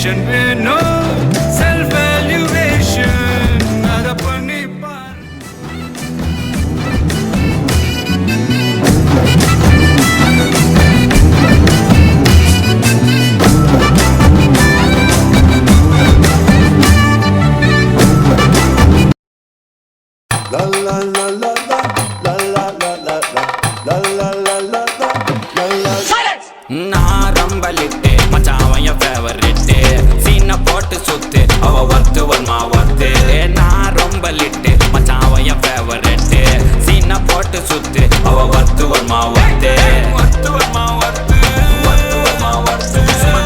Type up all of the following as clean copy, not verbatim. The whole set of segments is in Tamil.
motivation வேணும் self valuation அத பண்ணி பார் la la la la la la la la la la la la la. Silence. நான் ரொம்ப லிட்டு மச்சான் என் ஃபேவரிட்டு சீனை போட்டு சுத்து அவ ஒர்த்து வருமா ஒர்த்து நான் ரொம்ப லிட்டு மச்சான் என் ஃபேவரிட்டு சீனை போட்டு சுத்து அவ ஒர்த்து வருமா ஒர்த்து ஒர்த்து வருமா ஒர்த்து ஒர்த்து வருமா ஒர்த்து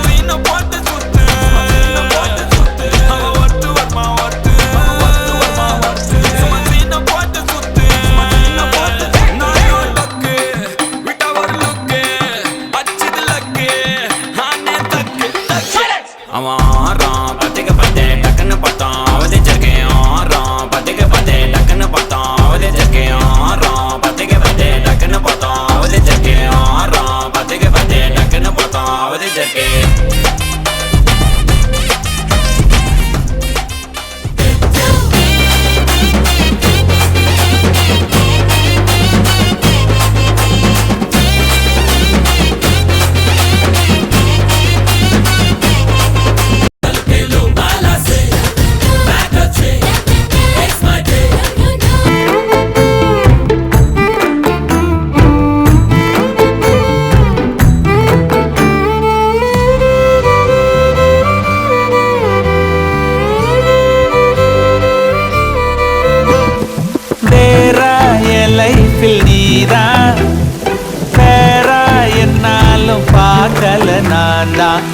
சீனை போட்டு சுத்து சீனை போட்டு சுத்து அவ ஒர்த்து வருமா ஒர்த்து ஒர்த்து வருமா ஒர்த்து சீனை போட்டு சுத்து சீனை போட்டு நான் டக்கு விட்ட ஒரு லுக்கு அச்சிது லக்கு ஆனே தக்கு அவன் ஆறான் பத்துக்கு பத்து டக்குன்னு பார்த்தான் அவதே ஜர்க்கேன் ஆறான் பத்துக்கு பத்து டக்குன்னு பார்த்தான் அவதே ஜர்க்கேன் ஆறான் பத்துக்கு பத்து டக்குன்னு பார்த்தான் அவதே ஜர்க்கேன் ஆறான் பத்துக்கு பத்து டக்குன்னு பார்த்தான் அவதே ஜர்க்கேன் லைஃபில் நீதான் பேரா என்னாலும் பார்க்கல நான் தான்